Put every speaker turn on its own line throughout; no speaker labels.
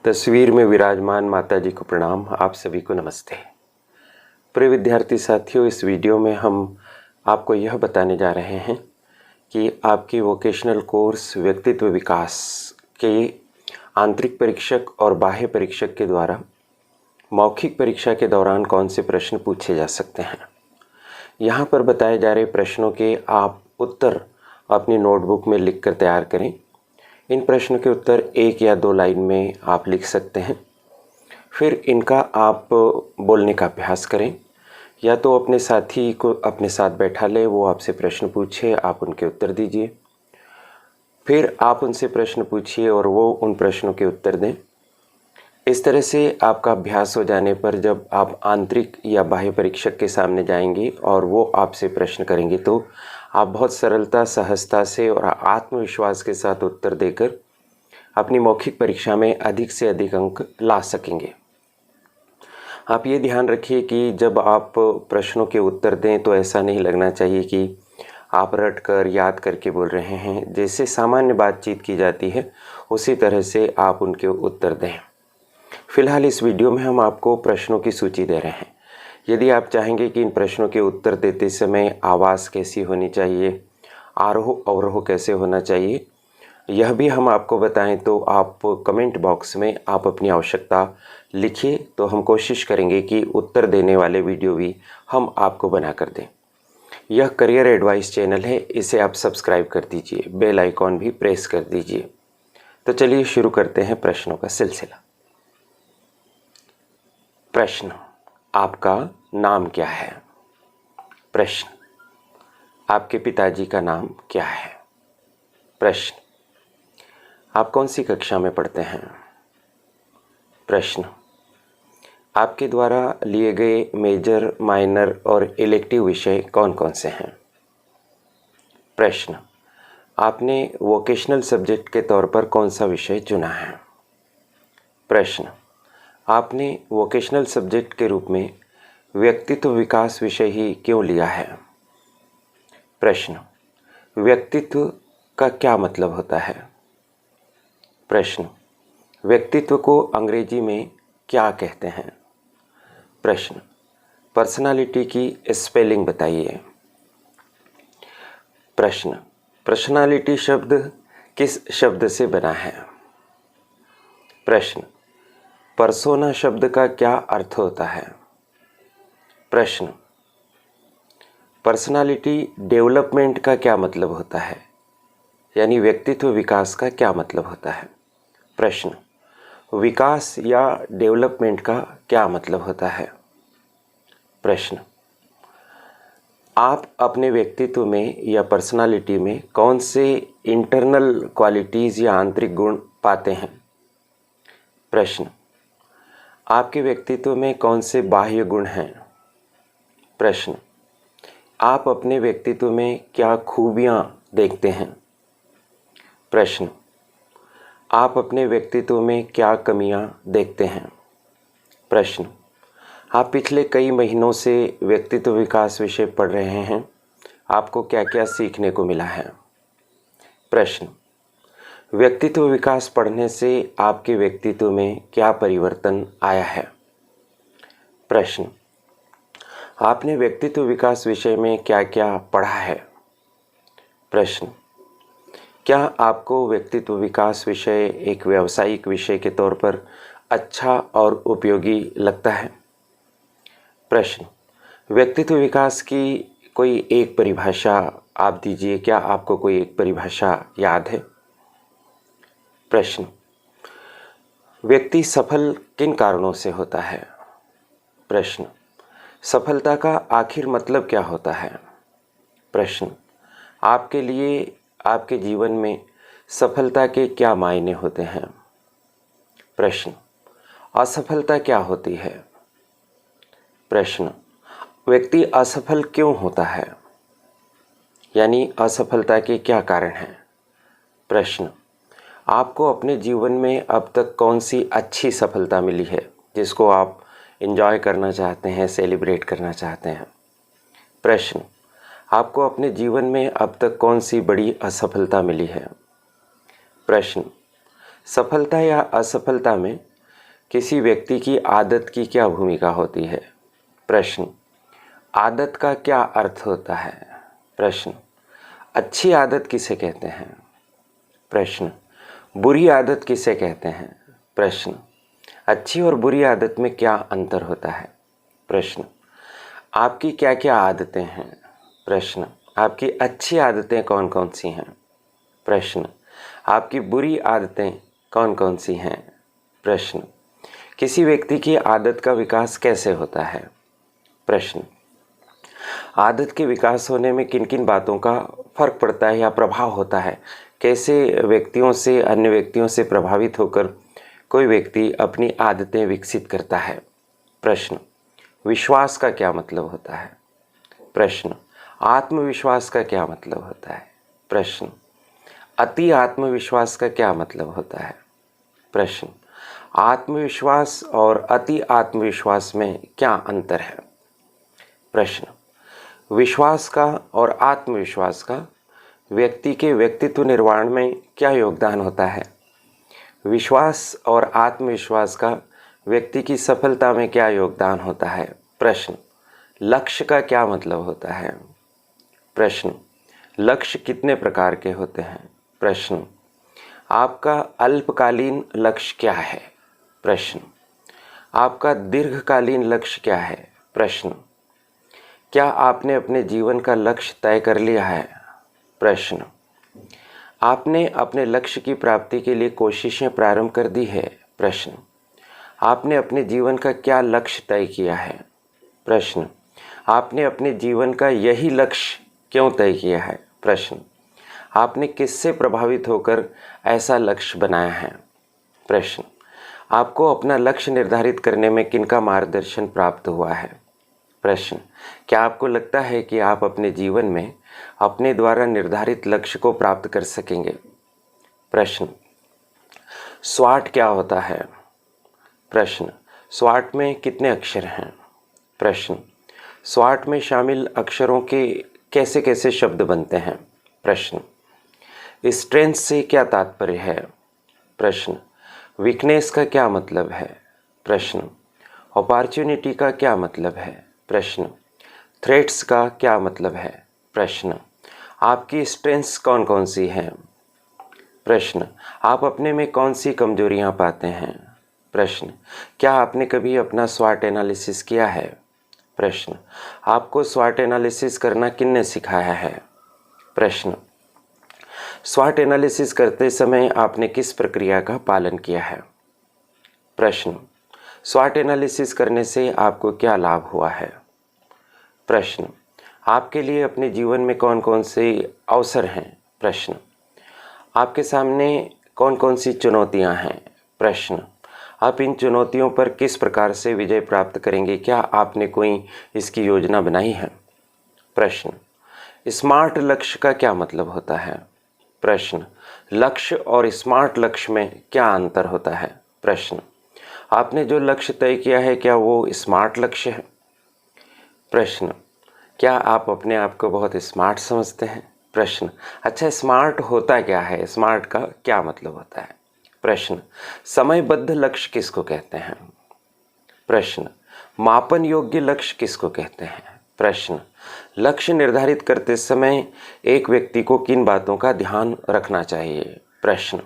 तस्वीर में विराजमान माता जी को प्रणाम। आप सभी को नमस्ते। प्रिय विद्यार्थी साथियों, इस वीडियो में हम आपको यह बताने जा रहे हैं कि आपकी वोकेशनल कोर्स व्यक्तित्व विकास के आंतरिक परीक्षक और बाह्य परीक्षक के द्वारा मौखिक परीक्षा के दौरान कौन से प्रश्न पूछे जा सकते हैं। यहाँ पर बताए जा रहे प्रश्नों के आप उत्तर अपनी नोटबुक में लिखकर तैयार करें। इन प्रश्नों के उत्तर 1 या 2 लाइन में आप लिख सकते हैं। फिर इनका आप बोलने का अभ्यास करें, या तो अपने साथी को अपने साथ बैठा लें, वो आपसे प्रश्न पूछे, आप उनके उत्तर दीजिए। फिर आप उनसे प्रश्न पूछिए और वो उन प्रश्नों के उत्तर दें। इस तरह से आपका अभ्यास हो जाने पर जब आप आंतरिक या बाह्य परीक्षक के सामने जाएंगे और वो आपसे प्रश्न करेंगे तो आप बहुत सरलता, सहजता से और आत्मविश्वास के साथ उत्तर देकर अपनी मौखिक परीक्षा में अधिक से अधिक अंक ला सकेंगे। आप ये ध्यान रखिए कि जब आप प्रश्नों के उत्तर दें तो ऐसा नहीं लगना चाहिए कि आप रट कर याद करके बोल रहे हैं। जैसे सामान्य बातचीत की जाती है उसी तरह से आप उनके उत्तर दें। फिलहाल इस वीडियो में हम आपको प्रश्नों की सूची दे रहे हैं। यदि आप चाहेंगे कि इन प्रश्नों के उत्तर देते समय आवाज़ कैसी होनी चाहिए, आरोह अवरोह कैसे होना चाहिए, यह भी हम आपको बताएं तो आप कमेंट बॉक्स में आप अपनी आवश्यकता लिखिए, तो हम कोशिश करेंगे कि उत्तर देने वाले वीडियो भी हम आपको बना कर दें। यह करियर एडवाइस चैनल है, इसे आप सब्सक्राइब कर दीजिए, बेल आइकॉन भी प्रेस कर दीजिए। तो चलिए शुरू करते हैं प्रश्नों का सिलसिला। प्रश्न, आपका नाम क्या है? प्रश्न, आपके पिताजी का नाम क्या है? प्रश्न, आप कौन सी कक्षा में पढ़ते हैं? प्रश्न, आपके द्वारा लिए गए मेजर, माइनर और इलेक्टिव विषय कौन कौन से हैं? प्रश्न, आपने वोकेशनल सब्जेक्ट के तौर पर कौन सा विषय चुना है? प्रश्न, आपने वोकेशनल सब्जेक्ट के रूप में व्यक्तित्व विकास विषय ही क्यों लिया है? प्रश्न, व्यक्तित्व का क्या मतलब होता है? प्रश्न, व्यक्तित्व को अंग्रेजी में क्या कहते हैं? प्रश्न, पर्सनालिटी की स्पेलिंग बताइए। प्रश्न, पर्सनालिटी शब्द किस शब्द से बना है? प्रश्न, पर्सोना शब्द का क्या अर्थ होता है? प्रश्न, पर्सनालिटी डेवलपमेंट का क्या मतलब होता है, यानी व्यक्तित्व विकास का क्या मतलब होता है? प्रश्न, विकास या डेवलपमेंट का क्या मतलब होता है? प्रश्न, आप अपने व्यक्तित्व में या पर्सनालिटी में कौन से इंटरनल क्वालिटीज़ या आंतरिक गुण पाते हैं? प्रश्न, आपके व्यक्तित्व में कौन से बाह्य गुण हैं? प्रश्न, आप अपने व्यक्तित्व में क्या खूबियां देखते हैं? प्रश्न, आप अपने व्यक्तित्व में क्या कमियां देखते हैं? प्रश्न, आप पिछले कई महीनों से व्यक्तित्व विकास विषय पढ़ रहे हैं, आपको क्या क्या सीखने को मिला है? प्रश्न, व्यक्तित्व विकास पढ़ने से आपके व्यक्तित्व में क्या परिवर्तन आया है? प्रश्न, आपने व्यक्तित्व विकास विषय में क्या क्या पढ़ा है? प्रश्न, क्या आपको व्यक्तित्व विकास विषय एक व्यावसायिक विषय के तौर पर अच्छा और उपयोगी लगता है? प्रश्न, व्यक्तित्व विकास की कोई एक परिभाषा आप दीजिए। क्या आपको कोई एक परिभाषा याद है? प्रश्न, व्यक्ति सफल किन कारणों से होता है? प्रश्न, सफलता का आखिर मतलब क्या होता है? प्रश्न, आपके लिए आपके जीवन में सफलता के क्या मायने होते हैं? प्रश्न, असफलता क्या होती है? प्रश्न, व्यक्ति असफल क्यों होता है, यानी असफलता के क्या कारण हैं? प्रश्न, आपको अपने जीवन में अब तक कौन सी अच्छी सफलता मिली है जिसको आप एंजॉय करना चाहते हैं, सेलिब्रेट करना चाहते हैं? प्रश्न, आपको अपने जीवन में अब तक कौन सी बड़ी असफलता मिली है? प्रश्न, सफलता या असफलता में किसी व्यक्ति की आदत की क्या भूमिका होती है? प्रश्न, आदत का क्या अर्थ होता है? प्रश्न, अच्छी आदत किसे कहते हैं? प्रश्न, बुरी आदत किसे कहते हैं? प्रश्न, अच्छी और बुरी आदत में क्या अंतर होता है? प्रश्न, आपकी क्या क्या आदतें हैं? प्रश्न, आपकी अच्छी आदतें कौन कौन सी हैं? प्रश्न, आपकी बुरी आदतें कौन कौन सी हैं? प्रश्न, किसी व्यक्ति की आदत का विकास कैसे होता है? प्रश्न, आदत के विकास होने में किन किन बातों का फर्क पड़ता है या प्रभाव होता है? कैसे व्यक्तियों से, अन्य व्यक्तियों से प्रभावित होकर कोई व्यक्ति अपनी आदतें विकसित करता है? प्रश्न, विश्वास का क्या मतलब होता है? प्रश्न, आत्मविश्वास का क्या मतलब होता है? प्रश्न, अति आत्मविश्वास का क्या मतलब होता है? प्रश्न, आत्मविश्वास और अति आत्मविश्वास में क्या अंतर है? प्रश्न, विश्वास का और आत्मविश्वास का व्यक्ति के व्यक्तित्व निर्माण में क्या योगदान होता है? विश्वास और आत्मविश्वास का व्यक्ति की सफलता में क्या योगदान होता है? प्रश्न, लक्ष्य का क्या मतलब होता है? प्रश्न, लक्ष्य कितने प्रकार के होते हैं? प्रश्न, आपका अल्पकालीन लक्ष्य क्या है? प्रश्न, आपका दीर्घकालीन लक्ष्य क्या है? प्रश्न, क्या आपने अपने जीवन का लक्ष्य तय कर लिया है? प्रश्न, आपने अपने लक्ष्य की प्राप्ति के लिए कोशिशें प्रारंभ कर दी है? प्रश्न, आपने अपने जीवन का क्या लक्ष्य तय किया है? प्रश्न, आपने अपने जीवन का यही लक्ष्य क्यों तय किया है? प्रश्न, आपने किससे प्रभावित होकर ऐसा लक्ष्य बनाया है? प्रश्न, आपको अपना लक्ष्य निर्धारित करने में किनका मार्गदर्शन प्राप्त हुआ है? प्रश्न, क्या आपको लगता है कि आप अपने जीवन में अपने द्वारा निर्धारित लक्ष्य को प्राप्त कर सकेंगे? प्रश्न, स्वाट क्या होता है? प्रश्न, स्वाट में कितने अक्षर हैं? प्रश्न, स्वाट में शामिल अक्षरों के कैसे कैसे शब्द बनते हैं? प्रश्न, स्ट्रेंथ से क्या तात्पर्य है? प्रश्न, वीकनेस का क्या मतलब है? प्रश्न, अपॉर्चुनिटी का क्या मतलब है? प्रश्न, थ्रेट्स का क्या मतलब है? प्रश्न, आपकी स्ट्रेंथ्स कौन कौन सी हैं? प्रश्न, आप अपने में कौन सी कमजोरियां पाते हैं? प्रश्न, क्या आपने कभी अपना स्वॉट एनालिसिस किया है? प्रश्न, आपको स्वॉट एनालिसिस करना किसने सिखाया है? प्रश्न, स्वॉट एनालिसिस करते समय आपने किस प्रक्रिया का पालन किया है? प्रश्न, स्वॉट एनालिसिस करने से आपको क्या लाभ हुआ है? प्रश्न, आपके लिए अपने जीवन में कौन कौन से अवसर हैं? प्रश्न, आपके सामने कौन कौन सी चुनौतियां हैं? प्रश्न, आप इन चुनौतियों पर किस प्रकार से विजय प्राप्त करेंगे? क्या आपने कोई इसकी योजना बनाई है? प्रश्न, स्मार्ट लक्ष्य का क्या मतलब होता है? प्रश्न, लक्ष्य और स्मार्ट लक्ष्य में क्या अंतर होता है? प्रश्न, आपने जो लक्ष्य तय किया है क्या वो स्मार्ट लक्ष्य है? प्रश्न, क्या आप अपने आप को बहुत स्मार्ट समझते हैं? प्रश्न, अच्छा स्मार्ट होता क्या है? स्मार्ट का क्या मतलब होता है? प्रश्न, समयबद्ध लक्ष्य किसको कहते हैं? प्रश्न, मापन योग्य लक्ष्य किसको कहते हैं? प्रश्न, लक्ष्य निर्धारित करते समय एक व्यक्ति को किन बातों का ध्यान रखना चाहिए? प्रश्न,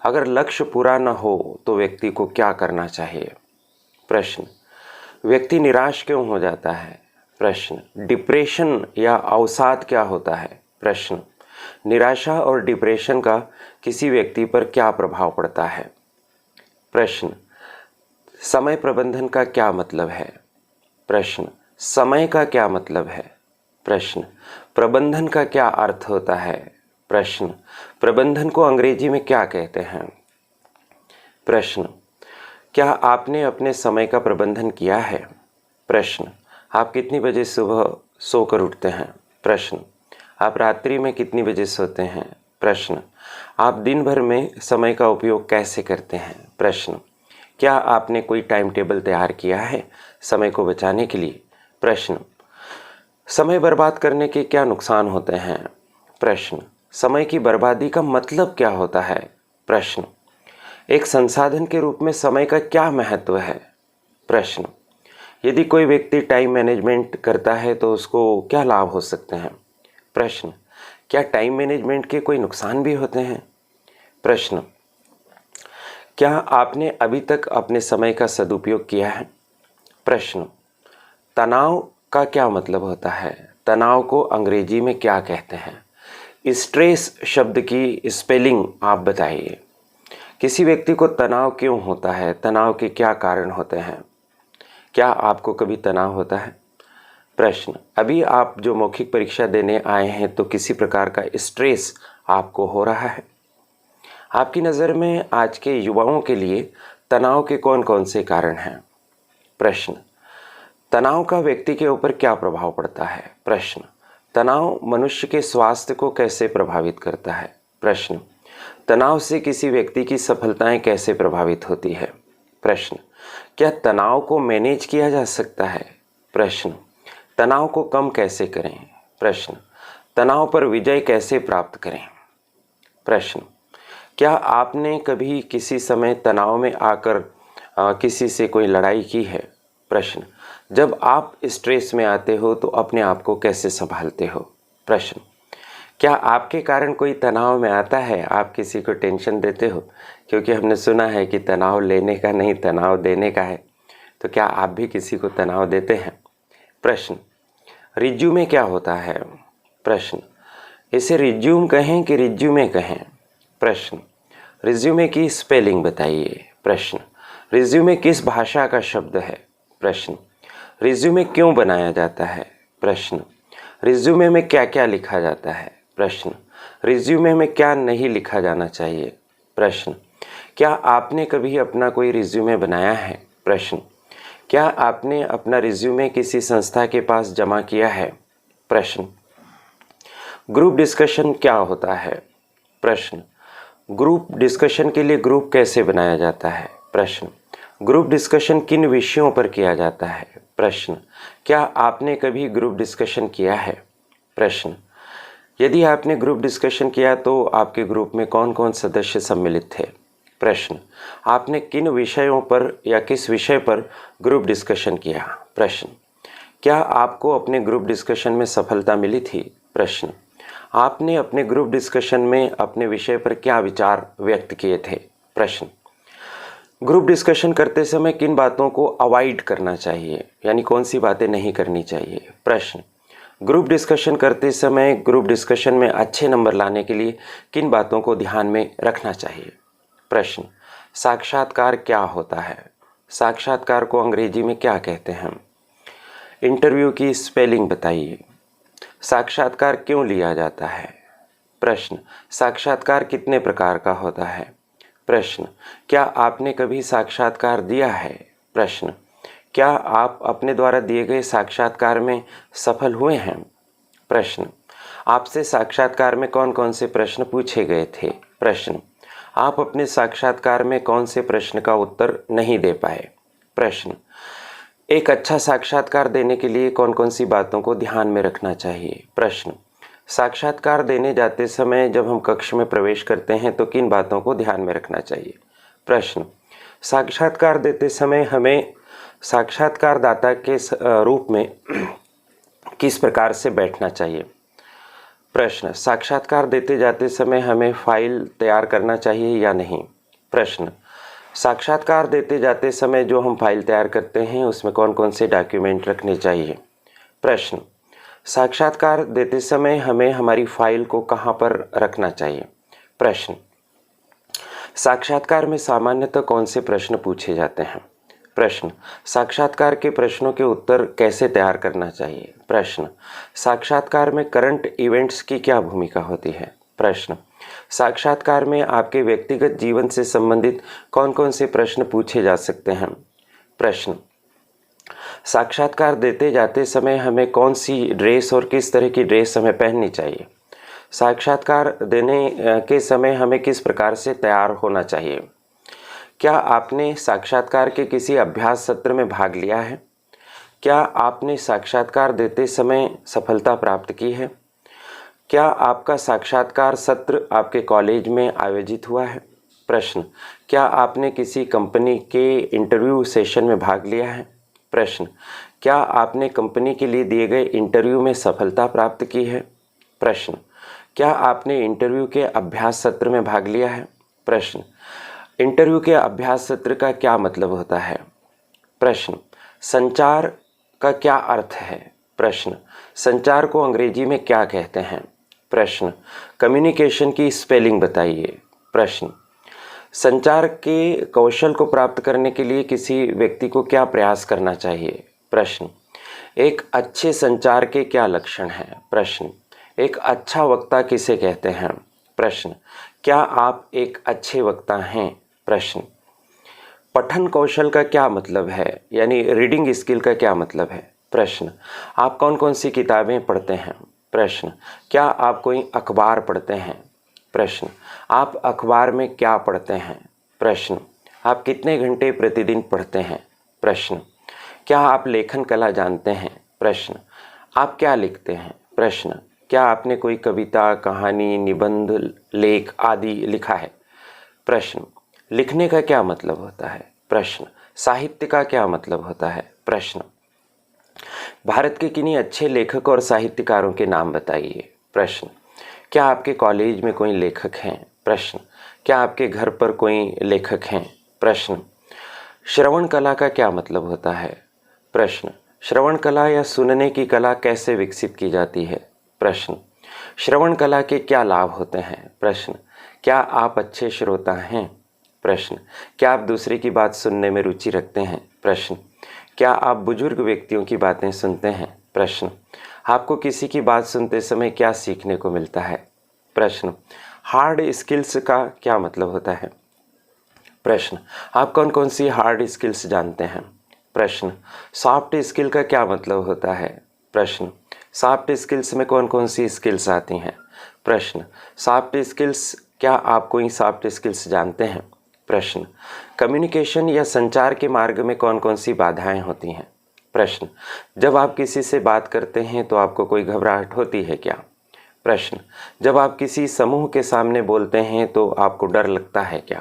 अगर लक्ष्य पूरा न हो तो व्यक्ति को क्या करना चाहिए? प्रश्न, व्यक्ति निराश क्यों हो जाता है? प्रश्न, डिप्रेशन या अवसाद क्या होता है? प्रश्न, निराशा और डिप्रेशन का किसी व्यक्ति पर क्या प्रभाव पड़ता है? प्रश्न, समय प्रबंधन का क्या मतलब है? प्रश्न, समय का क्या मतलब है? प्रश्न, प्रबंधन का क्या अर्थ होता है? प्रश्न, प्रबंधन को अंग्रेजी में क्या कहते हैं? प्रश्न, क्या आपने अपने समय का प्रबंधन किया है? प्रश्न, आप कितनी बजे सुबह सोकर उठते हैं? प्रश्न, आप रात्रि में कितनी बजे सोते हैं? प्रश्न, आप दिन भर में समय का उपयोग कैसे करते हैं? प्रश्न, क्या आपने कोई टाइम टेबल तैयार किया है समय को बचाने के लिए? प्रश्न, समय बर्बाद करने के क्या नुकसान होते हैं? प्रश्न, समय की बर्बादी का मतलब क्या होता है? प्रश्न, एक संसाधन के रूप में समय का क्या महत्व है? प्रश्न, यदि कोई व्यक्ति टाइम मैनेजमेंट करता है तो उसको क्या लाभ हो सकते हैं? प्रश्न, क्या टाइम मैनेजमेंट के कोई नुकसान भी होते हैं? प्रश्न, क्या आपने अभी तक अपने समय का सदुपयोग किया है? प्रश्न, तनाव का क्या मतलब होता है? तनाव को अंग्रेजी में क्या कहते हैं? स्ट्रेस शब्द की स्पेलिंग आप बताइए। किसी व्यक्ति को तनाव क्यों होता है? तनाव के क्या कारण होते हैं? क्या आपको कभी तनाव होता है? प्रश्न, अभी आप जो मौखिक परीक्षा देने आए हैं तो किसी प्रकार का स्ट्रेस आपको हो रहा है? आपकी नज़र में आज के युवाओं के लिए तनाव के कौन कौन से कारण हैं? प्रश्न, तनाव का व्यक्ति के ऊपर क्या प्रभाव पड़ता है? प्रश्न, तनाव मनुष्य के स्वास्थ्य को कैसे प्रभावित करता है? प्रश्न, तनाव से किसी व्यक्ति की सफलताएं कैसे प्रभावित होती है? प्रश्न, क्या तनाव को मैनेज किया जा सकता है? प्रश्न, तनाव को कम कैसे करें? प्रश्न, तनाव पर विजय कैसे प्राप्त करें? प्रश्न, क्या आपने कभी किसी समय तनाव में आकर किसी से कोई लड़ाई की है? प्रश्न, जब आप स्ट्रेस में आते हो तो अपने आप को कैसे संभालते हो? प्रश्न, क्या आपके कारण कोई तनाव में आता है? आप किसी को टेंशन देते हो? क्योंकि हमने सुना है कि तनाव लेने का नहीं, तनाव देने का है। तो क्या आप भी किसी को तनाव देते हैं? प्रश्न, रिज्यूमे क्या होता है? प्रश्न, इसे रिज्यूम कहें कि रिज्यूमे कहें? प्रश्न, रिज्यूमे की स्पेलिंग बताइए। प्रश्न, रिज्यूमे किस भाषा का शब्द है? प्रश्न, रिज्यूमे क्यों बनाया जाता है? प्रश्न, रिज्यूमे में क्या क्या लिखा जाता है? प्रश्न, रिज्यूमे में क्या नहीं लिखा जाना चाहिए? प्रश्न, क्या आपने कभी अपना कोई रिज्यूमे बनाया है? प्रश्न, क्या आपने अपना रिज्यूमे किसी संस्था के पास जमा किया है? प्रश्न, ग्रुप डिस्कशन क्या होता है? प्रश्न, ग्रुप डिस्कशन के लिए ग्रुप कैसे बनाया जाता है? प्रश्न, ग्रुप डिस्कशन किन विषयों पर किया जाता है? प्रश्न, क्या आपने कभी ग्रुप डिस्कशन किया है? प्रश्न, यदि आपने ग्रुप डिस्कशन किया तो आपके ग्रुप में कौन कौन सदस्य सम्मिलित थे? प्रश्न, आपने किन विषयों पर या किस विषय पर ग्रुप डिस्कशन किया? प्रश्न, क्या आपको अपने ग्रुप डिस्कशन में सफलता मिली थी? प्रश्न, आपने अपने ग्रुप डिस्कशन में अपने विषय पर क्या विचार व्यक्त किए थे? प्रश्न, ग्रुप डिस्कशन करते समय किन बातों को अवॉइड करना चाहिए, यानी कौन सी बातें नहीं करनी चाहिए? प्रश्न, ग्रुप डिस्कशन करते समय ग्रुप डिस्कशन में अच्छे नंबर लाने के लिए किन बातों को ध्यान में रखना चाहिए? प्रश्न, साक्षात्कार क्या होता है? साक्षात्कार को अंग्रेजी में क्या कहते हैं? इंटरव्यू की स्पेलिंग बताइए। साक्षात्कार क्यों लिया जाता है? प्रश्न, साक्षात्कार कितने प्रकार का होता है? प्रश्न, क्या आपने कभी साक्षात्कार दिया है? प्रश्न, क्या आप अपने द्वारा दिए गए साक्षात्कार में सफल हुए हैं? प्रश्न, आपसे साक्षात्कार में कौन कौन से प्रश्न पूछे गए थे? प्रश्न, आप अपने साक्षात्कार में कौन से प्रश्न का उत्तर नहीं दे पाए? प्रश्न, एक अच्छा साक्षात्कार देने के लिए कौन कौन सी बातों को ध्यान में रखना चाहिए? प्रश्न, साक्षात्कार देने जाते समय जब हम कक्ष में प्रवेश करते हैं तो किन बातों को ध्यान में रखना चाहिए? प्रश्न, साक्षात्कार देते समय हमें साक्षात्कारदाता के रूप में किस प्रकार से बैठना चाहिए? प्रश्न, साक्षात्कार देते जाते समय हमें फाइल तैयार करना चाहिए या नहीं? प्रश्न, साक्षात्कार देते जाते समय जो हम फाइल तैयार करते हैं उसमें कौन कौन से डॉक्यूमेंट रखने चाहिए? प्रश्न, साक्षात्कार देते समय हमें हमारी फाइल को कहाँ पर रखना चाहिए? प्रश्न, साक्षात्कार में सामान्यतः कौन से प्रश्न पूछे जाते हैं? प्रश्न, साक्षात्कार के प्रश्नों के उत्तर कैसे तैयार करना चाहिए? प्रश्न, साक्षात्कार में करंट इवेंट्स की क्या भूमिका होती है? प्रश्न, साक्षात्कार में आपके व्यक्तिगत जीवन से संबंधित कौन कौन से प्रश्न पूछे जा सकते हैं? प्रश्न, साक्षात्कार देते जाते समय हमें कौन सी ड्रेस और किस तरह की ड्रेस हमें पहननी चाहिए? साक्षात्कार देने के समय हमें किस प्रकार से तैयार होना चाहिए? क्या आपने साक्षात्कार के किसी अभ्यास सत्र में भाग लिया है? क्या आपने साक्षात्कार देते समय सफलता प्राप्त की है? क्या आपका साक्षात्कार सत्र आपके कॉलेज में आयोजित हुआ है? प्रश्न, क्या आपने किसी कंपनी के इंटरव्यू सेशन में भाग लिया है? प्रश्न, क्या आपने कंपनी के लिए दिए गए इंटरव्यू में सफलता प्राप्त की है? प्रश्न, क्या आपने इंटरव्यू के अभ्यास सत्र में भाग लिया है? प्रश्न, इंटरव्यू के अभ्यास सत्र का क्या मतलब होता है? प्रश्न, संचार का क्या अर्थ है? प्रश्न, संचार को अंग्रेजी में क्या कहते हैं? प्रश्न, कम्युनिकेशन की स्पेलिंग बताइए। प्रश्न, संचार के कौशल को प्राप्त करने के लिए किसी व्यक्ति को क्या प्रयास करना चाहिए? प्रश्न, एक अच्छे संचार के क्या लक्षण हैं? प्रश्न, एक अच्छा वक्ता किसे कहते हैं? प्रश्न, क्या आप एक अच्छे वक्ता हैं? प्रश्न, पठन कौशल का क्या मतलब है, यानी रीडिंग स्किल का क्या मतलब है? प्रश्न, आप कौन कौन सी किताबें पढ़ते हैं? प्रश्न, क्या आप कोई अखबार पढ़ते हैं? प्रश्न, आप अखबार में क्या पढ़ते हैं? प्रश्न, आप कितने घंटे प्रतिदिन पढ़ते हैं? प्रश्न, क्या आप लेखन कला जानते हैं? प्रश्न, आप क्या लिखते हैं? प्रश्न, क्या आपने कोई कविता, कहानी, निबंध, लेख आदि लिखा है? प्रश्न, लिखने का क्या मतलब होता है? प्रश्न, साहित्य का क्या मतलब होता है? प्रश्न, भारत के किन्हीं अच्छे लेखक और साहित्यकारों के नाम बताइए। प्रश्न, क्या आपके कॉलेज में कोई लेखक हैं? प्रश्न, क्या आपके घर पर कोई लेखक हैं? प्रश्न, श्रवण कला का क्या मतलब होता है? प्रश्न, श्रवण कला या सुनने की कला कैसे विकसित की जाती है? प्रश्न, श्रवण कला के क्या लाभ होते हैं? प्रश्न, क्या आप अच्छे श्रोता हैं? प्रश्न, क्या आप दूसरे की बात सुनने में रुचि रखते हैं? प्रश्न, क्या आप बुजुर्ग व्यक्तियों की बातें सुनते हैं? प्रश्न, आपको किसी की बात सुनते समय क्या सीखने को मिलता है? प्रश्न, हार्ड स्किल्स का क्या मतलब होता है? प्रश्न, आप कौन कौन सी हार्ड स्किल्स जानते हैं? प्रश्न, सॉफ्ट स्किल का क्या मतलब होता है? प्रश्न, सॉफ्ट स्किल्स में कौन कौन सी स्किल्स आती हैं? प्रश्न, सॉफ्ट स्किल्स, क्या आप कोई सॉफ्ट स्किल्स जानते हैं? प्रश्न, कम्युनिकेशन या संचार के मार्ग में कौन कौन सी बाधाएं होती हैं? प्रश्न, जब आप किसी से बात करते हैं तो आपको कोई घबराहट होती है क्या? प्रश्न, जब आप किसी समूह के सामने बोलते हैं तो आपको डर लगता है क्या?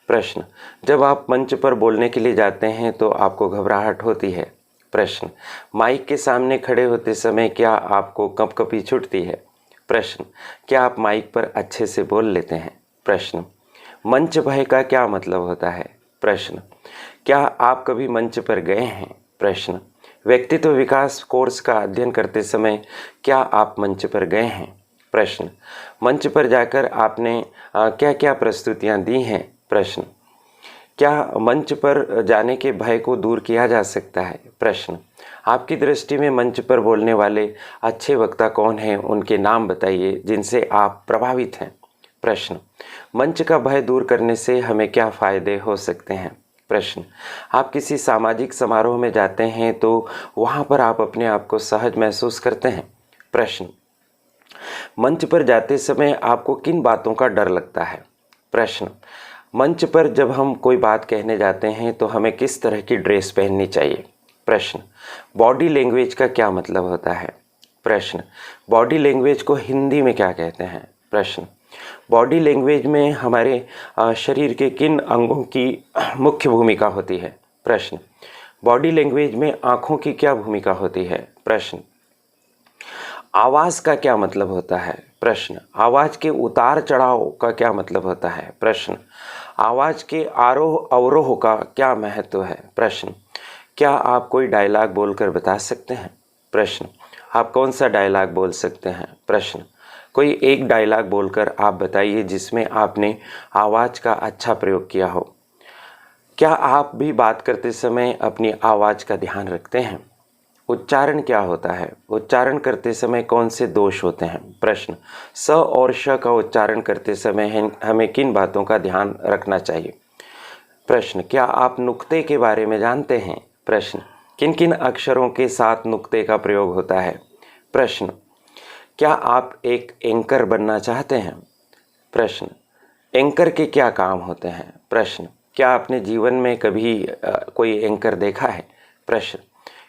प्रश्न, जब आप मंच पर बोलने के लिए जाते हैं तो आपको घबराहट होती है? प्रश्न, माइक के सामने खड़े होते समय क्या आपको कंपकपी छूटती है? प्रश्न, क्या आप माइक पर अच्छे से बोल लेते हैं? प्रश्न, मंच भय का क्या मतलब होता है? प्रश्न, क्या आप कभी मंच पर गए हैं? प्रश्न, व्यक्तित्व विकास कोर्स का अध्ययन करते समय क्या आप मंच पर गए हैं? प्रश्न, मंच पर जाकर आपने क्या क्या प्रस्तुतियां दी हैं? प्रश्न, क्या मंच पर जाने के भय को दूर किया जा सकता है? प्रश्न, आपकी दृष्टि में मंच पर बोलने वाले अच्छे वक्ता कौन हैं? उनके नाम बताइए जिनसे आप प्रभावित हैं। प्रश्न, मंच का भय दूर करने से हमें क्या फ़ायदे हो सकते हैं? प्रश्न, आप किसी सामाजिक समारोह में जाते हैं तो वहाँ पर आप अपने आप को सहज महसूस करते हैं? प्रश्न, मंच पर जाते समय आपको किन बातों का डर लगता है? प्रश्न, मंच पर जब हम कोई बात कहने जाते हैं तो हमें किस तरह की ड्रेस पहननी चाहिए? प्रश्न, बॉडी लैंग्वेज का क्या मतलब होता है? प्रश्न, बॉडी लैंग्वेज को हिंदी में क्या कहते हैं? प्रश्न, बॉडी लैंग्वेज में हमारे शरीर के किन अंगों की मुख्य भूमिका होती है? प्रश्न, बॉडी लैंग्वेज में आँखों की क्या भूमिका होती है? प्रश्न, आवाज़ का क्या मतलब होता है? प्रश्न, आवाज़ के उतार चढ़ाव का क्या मतलब होता है? प्रश्न, आवाज़ के आरोह अवरोह का क्या महत्व है? प्रश्न, क्या आप कोई डायलॉग बोलकर बता सकते हैं? प्रश्न, आप कौन सा डायलॉग बोल सकते हैं? प्रश्न, कोई एक डायलॉग बोलकर आप बताइए जिसमें आपने आवाज़ का अच्छा प्रयोग किया हो। क्या आप भी बात करते समय अपनी आवाज़ का ध्यान रखते हैं? उच्चारण क्या होता है? उच्चारण करते समय कौन से दोष होते हैं? प्रश्न, स और श का उच्चारण करते समय हमें किन बातों का ध्यान रखना चाहिए? प्रश्न, क्या आप नुक्ते के बारे में जानते हैं? प्रश्न, किन किन अक्षरों के साथ नुक्ते का प्रयोग होता है? प्रश्न, क्या आप एक एंकर बनना चाहते हैं? प्रश्न, एंकर के क्या काम होते हैं? प्रश्न, क्या आपने जीवन में कभी कोई एंकर देखा है? प्रश्न,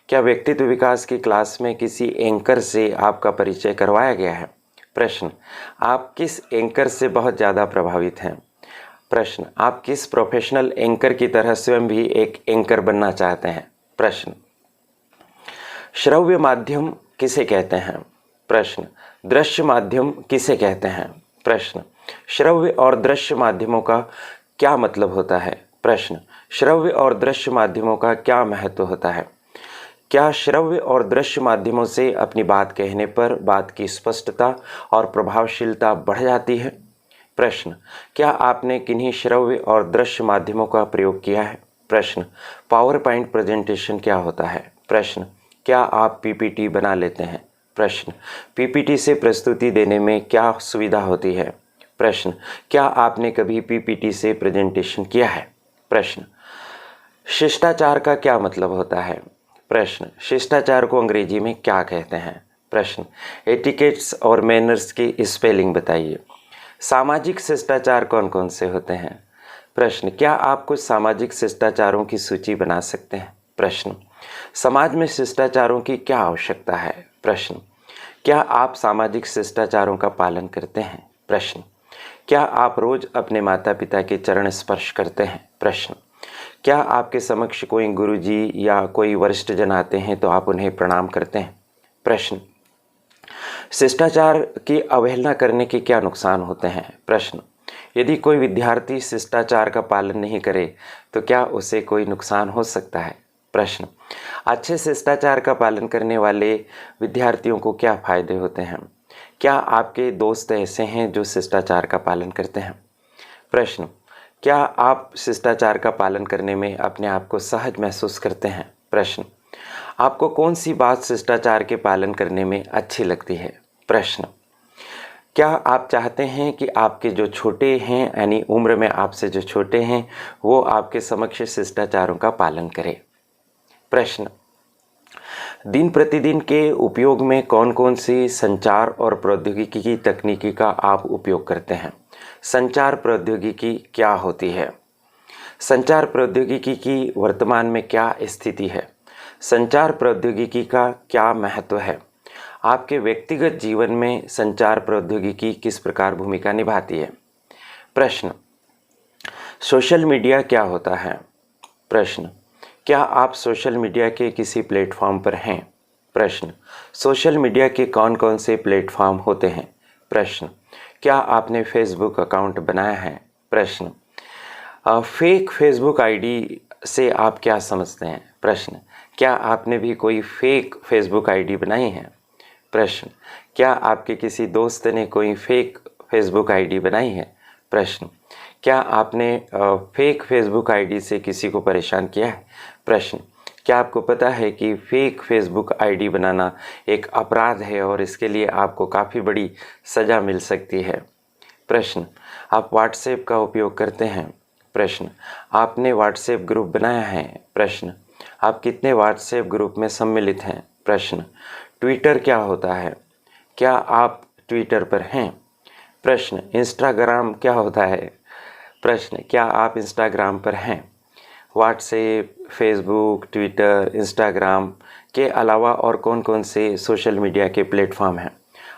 क्या व्यक्तित्व विकास की क्लास में किसी एंकर से आपका परिचय करवाया गया है? प्रश्न, आप किस एंकर से बहुत ज़्यादा प्रभावित हैं? प्रश्न, आप किस प्रोफेशनल एंकर की तरह स्वयं भी एक एंकर बनना चाहते हैं? प्रश्न, श्रव्य माध्यम किसे कहते हैं? प्रश्न, दृश्य माध्यम किसे कहते हैं? प्रश्न, श्रव्य और दृश्य माध्यमों का क्या मतलब होता है? प्रश्न, श्रव्य और दृश्य माध्यमों का क्या महत्व होता है? क्या श्रव्य और दृश्य माध्यमों से अपनी बात कहने पर बात की स्पष्टता और प्रभावशीलता बढ़ जाती है? प्रश्न, क्या आपने किन्हीं श्रव्य और दृश्य माध्यमों का प्रयोग किया है? प्रश्न, पावर पॉइंट प्रेजेंटेशन क्या होता है? प्रश्न, क्या आप पीपीटी बना लेते हैं? प्रश्न, पीपीटी से प्रस्तुति देने में क्या सुविधा होती है? प्रश्न, क्या आपने कभी पीपीटी से प्रेजेंटेशन किया है? प्रश्न, शिष्टाचार का क्या मतलब होता है? प्रश्न, शिष्टाचार को अंग्रेजी में क्या कहते हैं? प्रश्न, एटिकेट्स और मैनर्स की स्पेलिंग बताइए। सामाजिक शिष्टाचार कौन कौन से होते हैं? प्रश्न, क्या आप कुछ सामाजिक शिष्टाचारों की सूची बना सकते हैं? प्रश्न, समाज में शिष्टाचारों की क्या आवश्यकता है? प्रश्न, क्या आप सामाजिक शिष्टाचारों का पालन करते हैं? प्रश्न, क्या आप रोज अपने माता पिता के चरण स्पर्श करते हैं? प्रश्न, क्या आपके समक्ष कोई गुरुजी या कोई वरिष्ठ जन आते हैं तो आप उन्हें प्रणाम करते हैं? प्रश्न, शिष्टाचार की अवहेलना करने के क्या नुकसान होते हैं? प्रश्न, यदि कोई विद्यार्थी शिष्टाचार का पालन नहीं करे तो क्या उसे कोई नुकसान हो सकता है? प्रश्न, अच्छे शिष्टाचार का पालन करने वाले विद्यार्थियों को क्या फायदे होते हैं? क्या आपके दोस्त ऐसे हैं जो शिष्टाचार का पालन करते हैं? प्रश्न, क्या आप शिष्टाचार का पालन करने में अपने आप को सहज महसूस करते हैं? प्रश्न, आपको कौन सी बात शिष्टाचार के पालन करने में अच्छी लगती है? प्रश्न, क्या आप चाहते हैं कि आपके जो छोटे हैं यानी उम्र में आपसे जो छोटे हैं वो आपके समक्ष शिष्टाचारों का पालन करें? प्रश्न, दिन प्रतिदिन के उपयोग में कौन कौन सी संचार और प्रौद्योगिकी की तकनीकी का आप उपयोग करते हैं? संचार प्रौद्योगिकी क्या होती है? संचार प्रौद्योगिकी की वर्तमान में क्या स्थिति है? संचार प्रौद्योगिकी का क्या महत्व है? आपके व्यक्तिगत जीवन में संचार प्रौद्योगिकी किस प्रकार भूमिका निभाती है? प्रश्न, सोशल मीडिया क्या होता है? प्रश्न, क्या आप सोशल मीडिया के किसी प्लेटफॉर्म पर हैं? प्रश्न, सोशल मीडिया के कौन कौन से प्लेटफॉर्म होते हैं? प्रश्न, क्या आपने फेसबुक अकाउंट बनाया है? प्रश्न, फेक फेसबुक आईडी से आप क्या समझते हैं? प्रश्न, क्या आपने भी कोई फेक फेसबुक आईडी बनाई है? प्रश्न, क्या आपके किसी दोस्त ने कोई फेक फेसबुक आईडी बनाई है? प्रश्न, क्या आपने फेक फेसबुक आईडी से किसी को परेशान किया है? प्रश्न, क्या आपको पता है कि फेक फेसबुक आईडी बनाना एक अपराध है और इसके लिए आपको काफ़ी बड़ी सज़ा मिल सकती है? प्रश्न, आप व्हाट्सएप का उपयोग करते हैं? प्रश्न, आपने व्हाट्सएप ग्रुप बनाया है? प्रश्न, आप कितने व्हाट्सएप ग्रुप में सम्मिलित हैं? प्रश्न, ट्विटर क्या होता है? क्या आप ट्विटर पर हैं? प्रश्न, इंस्टाग्राम क्या होता है? प्रश्न, क्या आप इंस्टाग्राम पर हैं? व्हाट्सएप, फेसबुक, ट्विटर, इंस्टाग्राम के अलावा और कौन कौन से सोशल मीडिया के प्लेटफॉर्म हैं?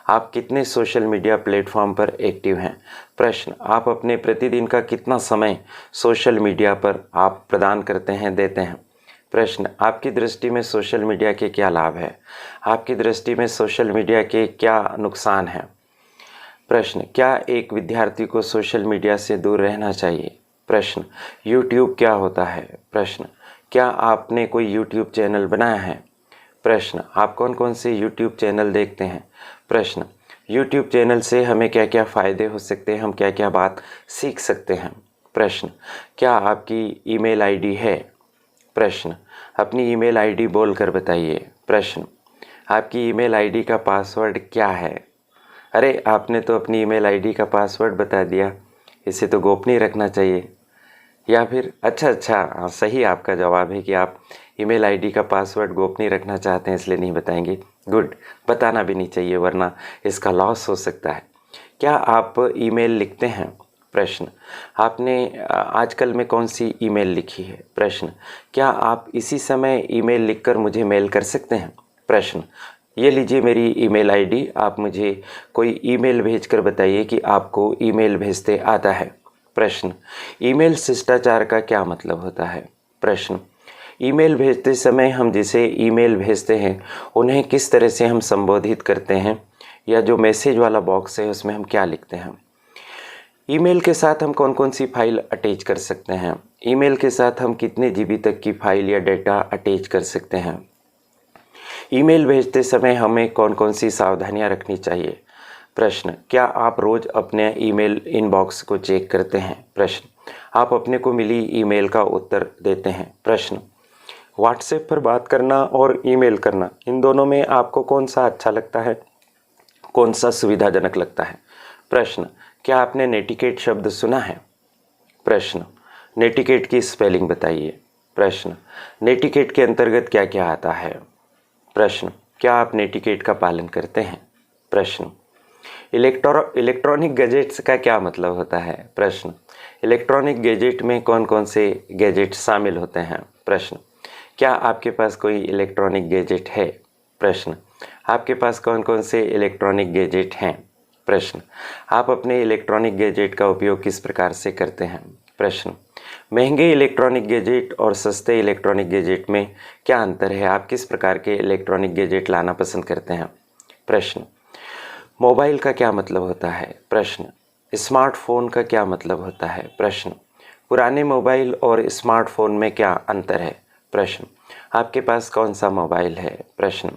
आप कितने सोशल मीडिया प्लेटफॉर्म पर एक्टिव हैं? प्रश्न, आप अपने प्रतिदिन का कितना समय सोशल मीडिया पर आप प्रदान करते हैं, देते हैं? प्रश्न, आपकी दृष्टि में सोशल मीडिया के क्या लाभ है? आपकी दृष्टि में सोशल मीडिया के क्या नुकसान हैं? प्रश्न, क्या एक विद्यार्थी को सोशल मीडिया से दूर रहना चाहिए? प्रश्न, यूट्यूब क्या होता है? प्रश्न, क्या आपने कोई यूट्यूब चैनल बनाया है? प्रश्न, आप कौन कौन से यूट्यूब चैनल देखते हैं? प्रश्न, यूट्यूब चैनल से हमें क्या क्या फ़ायदे हो सकते हैं, हम क्या क्या बात सीख सकते हैं? प्रश्न, क्या आपकी ईमेल आईडी है? प्रश्न, अपनी ईमेल आईडी बोल कर बताइए। प्रश्न, आपकी ईमेल आईडी का पासवर्ड क्या है? अरे आपने तो अपनी ईमेल आईडी का पासवर्ड बता दिया, इसे तो गोपनीय रखना चाहिए। या फिर अच्छा सही आपका जवाब है कि आप ईमेल आईडी का पासवर्ड गोपनीय रखना चाहते हैं इसलिए नहीं बताएंगे। गुड, बताना भी नहीं चाहिए वरना इसका लॉस हो सकता है। क्या आप ईमेल लिखते हैं? प्रश्न, आपने आजकल में कौन सी ईमेल लिखी है? प्रश्न, क्या आप इसी समय ईमेल लिखकर मुझे मेल कर सकते हैं? प्रश्न, ये लीजिए मेरी ईमेल आईडी, आप मुझे कोई ईमेल भेजकर बताइए कि आपको ईमेल भेजते आता है। प्रश्न, ईमेल शिष्टाचार का क्या मतलब होता है? प्रश्न, ईमेल भेजते समय हम जिसे ईमेल भेजते हैं उन्हें किस तरह से हम संबोधित करते हैं, या जो मैसेज वाला बॉक्स है उसमें हम क्या लिखते हैं? ईमेल के साथ हम कौन कौन सी फाइल अटैच कर सकते हैं? ईमेल के साथ हम कितने जीबी तक की फाइल या डेटा अटैच कर सकते हैं? ईमेल भेजते समय हमें कौन कौन सी सावधानियां रखनी चाहिए? प्रश्न, क्या आप रोज़ अपने ईमेल इनबॉक्स को चेक करते हैं? प्रश्न, आप अपने को मिली ईमेल का उत्तर देते हैं? प्रश्न, व्हाट्सएप पर बात करना और ईमेल करना, इन दोनों में आपको कौन सा अच्छा लगता है, कौन सा सुविधाजनक लगता है? प्रश्न, क्या आपने नेटिकेट शब्द सुना है? प्रश्न, नेटिकेट की स्पेलिंग बताइए। प्रश्न, नेटिकेट के अंतर्गत क्या क्या आता है? प्रश्न, क्या आप नेटिकेट का पालन करते हैं? प्रश्न, इलेक्ट्रॉनिक गैजेट्स का क्या मतलब होता है? प्रश्न, इलेक्ट्रॉनिक गैजेट में कौन कौन से गैजेट शामिल होते हैं? प्रश्न, क्या आपके पास कोई इलेक्ट्रॉनिक गैजेट है? प्रश्न, आपके पास कौन कौन से इलेक्ट्रॉनिक गैजेट हैं? प्रश्न, आप अपने इलेक्ट्रॉनिक गैजेट का उपयोग किस प्रकार से करते हैं? प्रश्न, महंगे इलेक्ट्रॉनिक गैजेट और सस्ते इलेक्ट्रॉनिक गैजेट में क्या अंतर है? आप किस प्रकार के इलेक्ट्रॉनिक गैजेट लाना पसंद करते हैं? प्रश्न, मोबाइल का क्या मतलब होता है? प्रश्न, स्मार्टफोन का क्या मतलब होता है? प्रश्न, पुराने मोबाइल और स्मार्टफोन में क्या अंतर है? प्रश्न, आपके पास कौन सा मोबाइल है? प्रश्न,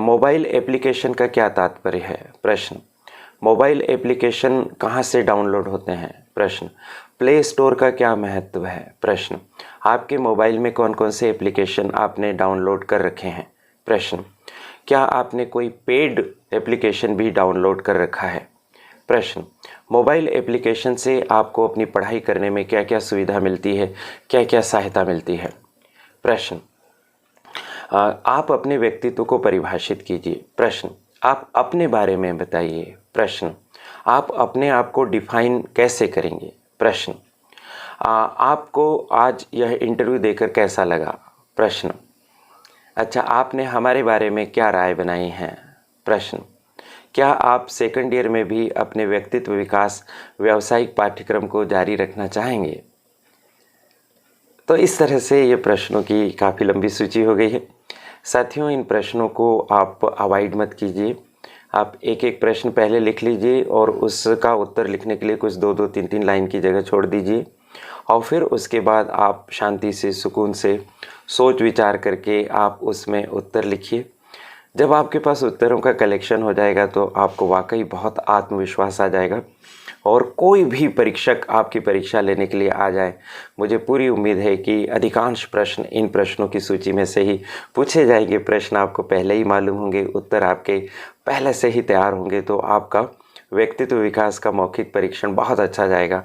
मोबाइल एप्लीकेशन का क्या तात्पर्य है? प्रश्न, मोबाइल एप्लीकेशन कहाँ से डाउनलोड होते हैं? प्रश्न, प्ले स्टोर का क्या महत्व है? प्रश्न, आपके मोबाइल में कौन कौन से एप्लीकेशन आपने डाउनलोड कर रखे हैं? प्रश्न, क्या आपने कोई पेड एप्लीकेशन भी डाउनलोड कर रखा है? प्रश्न, मोबाइल एप्लीकेशन से आपको अपनी पढ़ाई करने में क्या क्या सुविधा मिलती है, क्या क्या सहायता मिलती है? प्रश्न, आप अपने व्यक्तित्व को परिभाषित कीजिए। प्रश्न, आप अपने बारे में बताइए। प्रश्न, आप अपने आप को डिफाइन कैसे करेंगे? प्रश्न, आपको आज यह इंटरव्यू देकर कैसा लगा? प्रश्न, अच्छा, आपने हमारे बारे में क्या राय बनाई है? प्रश्न, क्या आप सेकंड ईयर में भी अपने व्यक्तित्व विकास व्यावसायिक पाठ्यक्रम को जारी रखना चाहेंगे? तो इस तरह से ये प्रश्नों की काफ़ी लंबी सूची हो गई है। साथियों, इन प्रश्नों को आप अवॉइड मत कीजिए। आप एक एक प्रश्न पहले लिख लीजिए और उसका उत्तर लिखने के लिए कुछ 2-2, 3-3 लाइन की जगह छोड़ दीजिए, और फिर उसके बाद आप शांति से, सुकून से सोच विचार करके आप उसमें उत्तर लिखिए। जब आपके पास उत्तरों का कलेक्शन हो जाएगा तो आपको वाकई बहुत आत्मविश्वास आ जाएगा, और कोई भी परीक्षक आपकी परीक्षा लेने के लिए आ जाए, मुझे पूरी उम्मीद है कि अधिकांश प्रश्न इन प्रश्नों की सूची में से ही पूछे जाएंगे। प्रश्न आपको पहले ही मालूम होंगे, उत्तर आपके पहले से ही तैयार होंगे, तो आपका व्यक्तित्व विकास का मौखिक परीक्षण बहुत अच्छा जाएगा।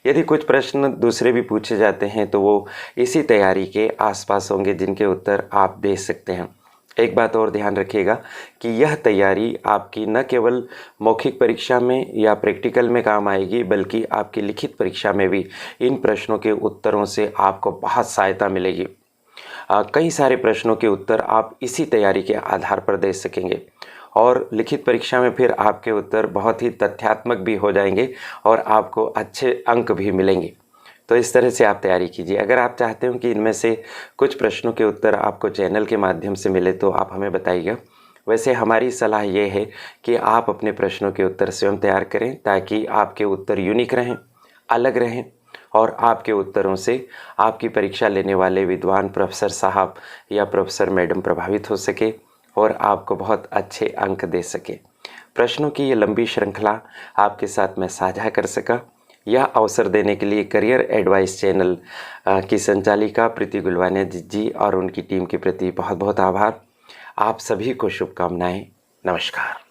यदि कुछ प्रश्न दूसरे भी पूछे जाते हैं तो वो इसी तैयारी के आसपास होंगे जिनके उत्तर आप दे सकते हैं। एक बात और ध्यान रखिएगा कि यह तैयारी आपकी न केवल मौखिक परीक्षा में या प्रैक्टिकल में काम आएगी, बल्कि आपकी लिखित परीक्षा में भी इन प्रश्नों के उत्तरों से आपको बहुत सहायता मिलेगी। कई सारे प्रश्नों के उत्तर आप इसी तैयारी के आधार पर दे सकेंगे, और लिखित परीक्षा में फिर आपके उत्तर बहुत ही तथ्यात्मक भी हो जाएंगे और आपको अच्छे अंक भी मिलेंगे। तो इस तरह से आप तैयारी कीजिए। अगर आप चाहते हो कि इनमें से कुछ प्रश्नों के उत्तर आपको चैनल के माध्यम से मिले तो आप हमें बताइएगा। वैसे हमारी सलाह ये है कि आप अपने प्रश्नों के उत्तर स्वयं तैयार करें, ताकि आपके उत्तर यूनिक रहें, अलग रहें, और आपके उत्तरों से आपकी परीक्षा लेने वाले विद्वान प्रोफेसर साहब या प्रोफेसर मैडम प्रभावित हो सके और आपको बहुत अच्छे अंक दे सके। प्रश्नों की ये लंबी श्रृंखला आपके साथ मैं साझा कर सका। यह अवसर देने के लिए करियर एडवाइस चैनल की संचालिका प्रीति गुलवानिया जी और उनकी टीम के प्रति बहुत बहुत आभार। आप सभी को शुभकामनाएं। नमस्कार।